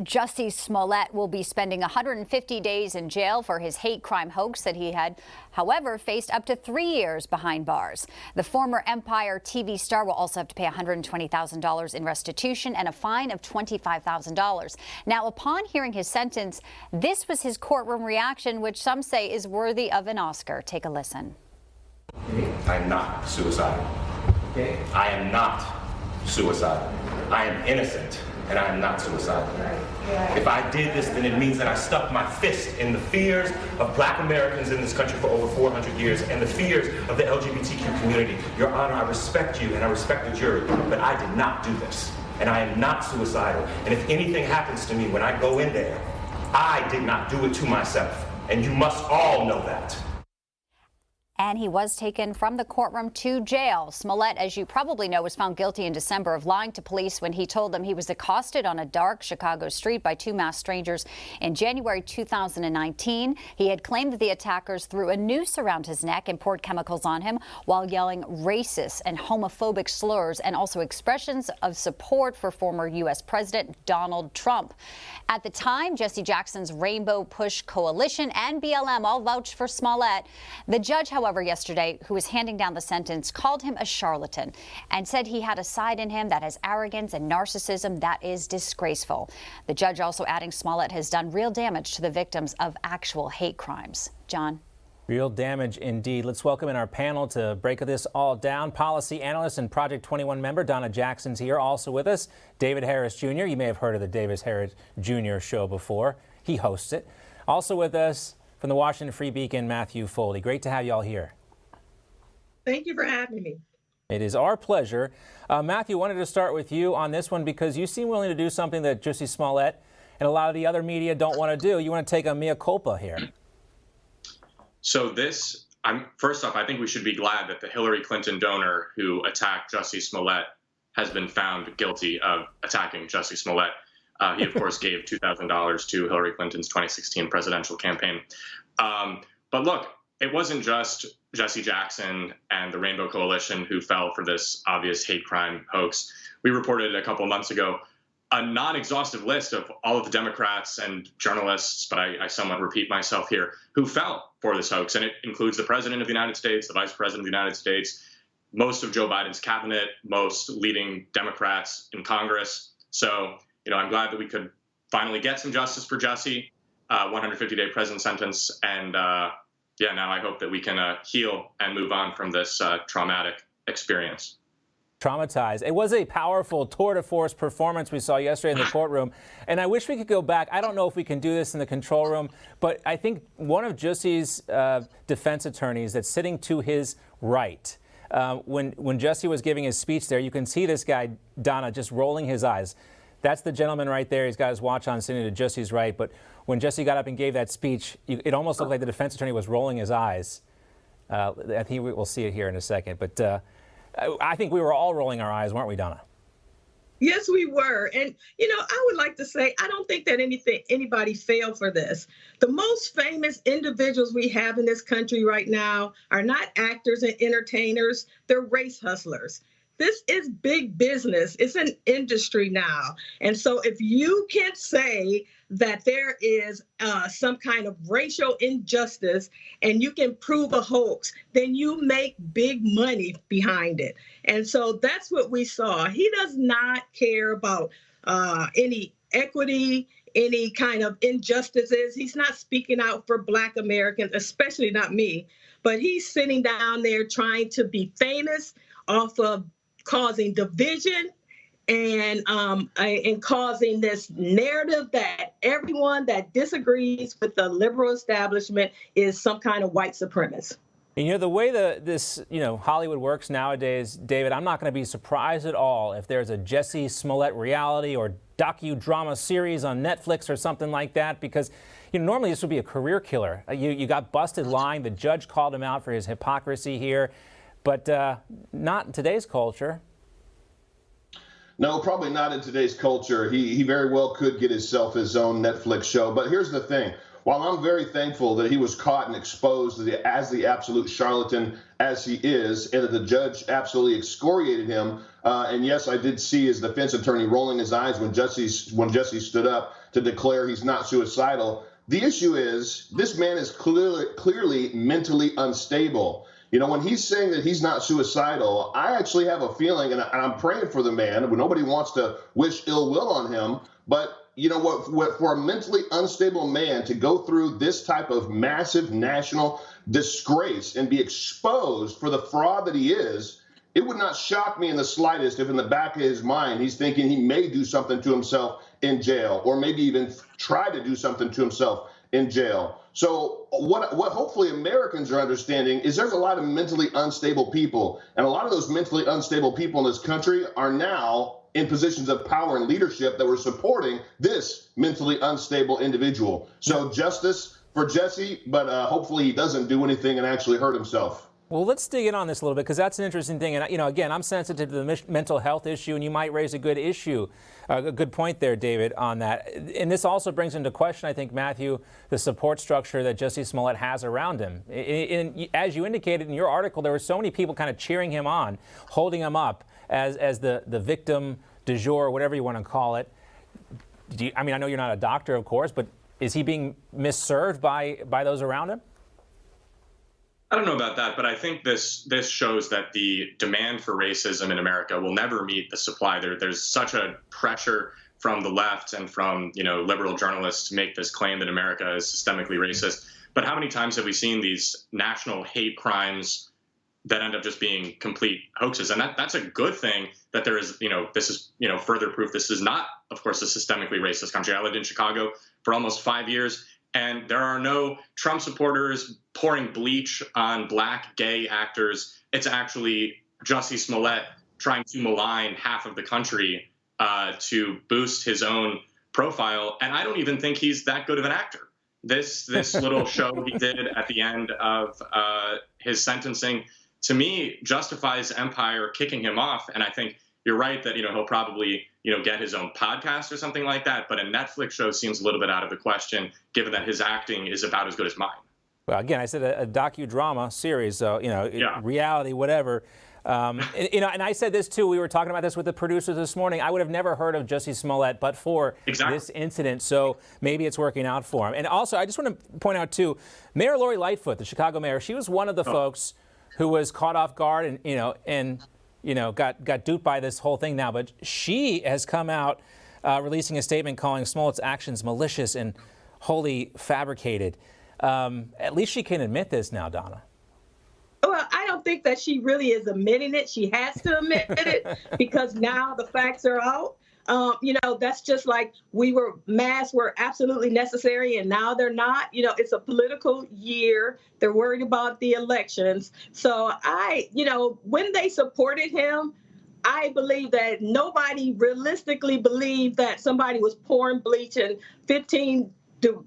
Jussie Smollett will be spending 150 days in jail for his hate crime hoax that he had, however, faced up to 3 years behind bars. The former Empire TV star will also have to pay $120,000 in restitution and a fine of $25,000. Now, upon hearing his sentence, this was his courtroom reaction, which some say is worthy of an Oscar. Take a listen. I'm not suicidal. Okay. I am not suicidal. I am innocent, and I am not suicidal. If I did this, then it means that I stuck my fist in the fears of Black Americans in this country for over 400 years and the fears of the LGBTQ community. Your Honor, I respect you and I respect the jury, but I did not do this. And I am not suicidal. And if anything happens to me when I go in there, I did not do it to myself. And you must all know that. And he was taken from the courtroom to jail. Smollett, as you probably know, was found guilty in December of lying to police when he told them he was accosted on a dark Chicago street by two masked strangers in January 2019. He had claimed that the attackers threw a noose around his neck and poured chemicals on him while yelling racist and homophobic slurs and also expressions of support for former U.S. President Donald Trump. At the time, Jesse Jackson's Rainbow Push Coalition and BLM all vouched for Smollett. The judge, however, yesterday, who was handing down the sentence, called him a charlatan and said he had a side in him that has arrogance and narcissism that is disgraceful. The judge also adding Smollett has done real damage to the victims of actual hate crimes. John. Real damage indeed. Let's welcome in our panel to break this all down. Policy analyst and Project 21 member Donna Jackson's here. Also with us, David Harris Jr. You may have heard of the David Harris Jr. show before. He hosts it. Also with us from the Washington Free Beacon, Matthew Foldi. Great to have you all here. Thank you for having me. It is our pleasure. Matthew, wanted to start with you on this one because you seem willing to do something that Jussie Smollett and a lot of the other media don't want to do. You want to take a mea culpa here. So first off, I think we should be glad that the Hillary Clinton donor who attacked Jussie Smollett has been found guilty of attacking Jussie Smollett. He, of course, gave $2,000 to Hillary Clinton's 2016 presidential campaign. But look, it wasn't just Jesse Jackson and the Rainbow Coalition who fell for this obvious hate crime hoax. We reported a couple of months ago a non-exhaustive list of all of the Democrats and journalists, but I somewhat repeat myself here, who fell for this hoax. And it includes the President of the United States, the Vice President of the United States, most of Joe Biden's cabinet, most leading Democrats in Congress. So, I'm glad that we could finally get some justice for Jussie, 150-day prison sentence. And now I hope that we can heal and move on from this traumatic experience. Traumatized. It was a powerful tour de force performance we saw yesterday in the courtroom. And I wish we could go back. I don't know if we can do this in the control room, but I think one of Jussie's defense attorneys that's sitting to his right, when Jussie was giving his speech there, you can see this guy, Donna, just rolling his eyes. That's the gentleman right there. He's got his watch on, sitting to Jussie's right. But when Jussie got up and gave that speech, it almost looked like the defense attorney was rolling his eyes. I think we'll see it here in a second. But I think we were all rolling our eyes, weren't we, Donna? Yes, we were. And, I would like to say, I don't think that anybody failed for this. The most famous individuals we have in this country right now are not actors and entertainers. They're race hustlers. This is big business. It's an industry now. And so if you can say that there is some kind of racial injustice and you can prove a hoax, then you make big money behind it. And so that's what we saw. He does not care about any equity, any kind of injustices. He's not speaking out for Black Americans, especially not me. But he's sitting down there trying to be famous off of causing division and causing this narrative that everyone that disagrees with the liberal establishment is some kind of white supremacist. And the way this Hollywood works nowadays, David, I'm not going to be surprised at all if there's a Jussie Smollett reality or docudrama series on Netflix or something like that, because normally this would be a career killer. You got busted lying. The judge called him out for his hypocrisy here. But not in today's culture. No, probably not in today's culture. He very well could get himself his own Netflix show. But here's the thing. while I'm very thankful that he was caught and exposed as the absolute charlatan as he is, and that the judge absolutely excoriated him, and yes, I did see his defense attorney rolling his eyes when Jussie stood up to declare he's not suicidal. The issue is this man is clearly mentally unstable. When he's saying that he's not suicidal, I actually have a feeling, and I'm praying for the man. Nobody wants to wish ill will on him, but what for a mentally unstable man to go through this type of massive national disgrace and be exposed for the fraud that he is, it would not shock me in the slightest if in the back of his mind he's thinking he may do something to himself in jail, or maybe even try to do something to himself in jail. So what hopefully Americans are understanding is there's a lot of mentally unstable people, and a lot of those mentally unstable people in this country are now in positions of power and leadership that were supporting this mentally unstable individual. So justice for Jussie, but hopefully he doesn't do anything and actually hurt himself. Well, let's dig in on this a little bit, because that's an interesting thing. And, again, I'm sensitive to the mental health issue, and you might raise a good point there, David, on that. And this also brings into question, I think, Matthew, the support structure that Jussie Smollett has around him. As you indicated in your article, there were so many people kind of cheering him on, holding him up as the victim du jour, whatever you want to call it. I know you're not a doctor, of course, but is he being misserved by those around him? I don't know about that, but I think this shows that the demand for racism in America will never meet the supply. There's such a pressure from the left and from liberal journalists to make this claim that America is systemically racist. But how many times have we seen these national hate crimes that end up just being complete hoaxes? And that's a good thing that there is, this is, further proof this is not, of course, a systemically racist country. I lived in Chicago for almost 5 years. And there are no Trump supporters pouring bleach on black gay actors. It's actually Jussie Smollett trying to malign half of the country to boost his own profile. And I don't even think he's that good of an actor. This little show he did at the end of his sentencing, to me, justifies Empire kicking him off. And I think you're right that he'll probably get his own podcast or something like that. But a Netflix show seems a little bit out of the question, given that his acting is about as good as mine. Well, again, I said a docudrama series, so reality, whatever. And I said this too. We were talking about this with the producers this morning. I would have never heard of Jussie Smollett but for this incident. So maybe it's working out for him. And also, I just want to point out too, Mayor Lori Lightfoot, the Chicago mayor, she was one of the folks who was caught off guard and got duped by this whole thing now. But she has come out releasing a statement calling Smollett's actions malicious and wholly fabricated. At least she can admit this now, Donna. Well, I don't think that she really is admitting it. She has to admit it because now the facts are out. That's just like masks were absolutely necessary and now they're not. It's a political year. They're worried about the elections. So when they supported him, I believe that nobody realistically believed that somebody was pouring bleach in 15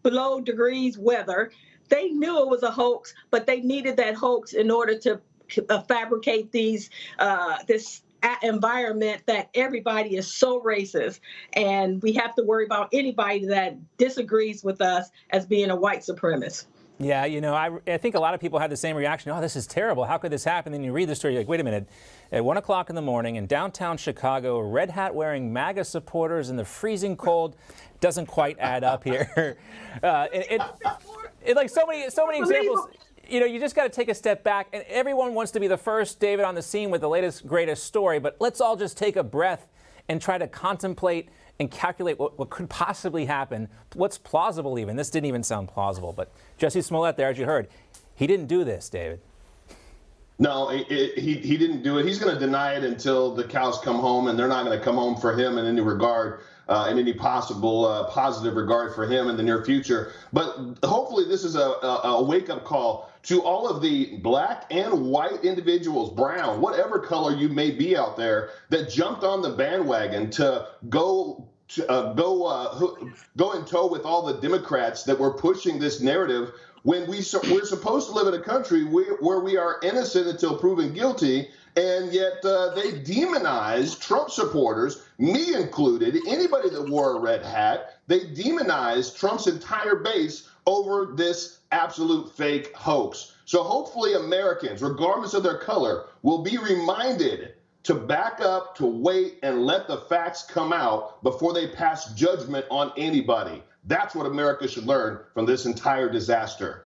below degrees weather. They knew it was a hoax, but they needed that hoax in order to fabricate this environment that everybody is so racist, and we have to worry about anybody that disagrees with us as being a white supremacist. Yeah, I think a lot of people had the same reaction. Oh, this is terrible. How could this happen? Then you read the story, you're like, wait a minute. At 1 o'clock in the morning in downtown Chicago, red hat wearing MAGA supporters in the freezing cold doesn't quite add up here. Like so many examples. You just got to take a step back, and everyone wants to be the first, David, on the scene with the latest, greatest story. But let's all just take a breath and try to contemplate and calculate what could possibly happen, what's plausible even. This didn't even sound plausible. But Jussie Smollett there, as you heard, he didn't do this, David. No, he didn't do it. He's going to deny it until the cows come home, and they're not going to come home for him in any regard, in any possible positive regard for him in the near future. But hopefully this is a wake-up call to all of the black and white individuals, brown, whatever color you may be out there, that jumped on the bandwagon to go in tow with all the Democrats that were pushing this narrative when we're supposed to live in a country where we are innocent until proven guilty, and yet they demonize Trump supporters, me included, anybody that wore a red hat. they demonized Trump's entire base over this absolute fake hoax. So hopefully Americans, regardless of their color, will be reminded to back up, to wait, and let the facts come out before they pass judgment on anybody. That's what America should learn from this entire disaster.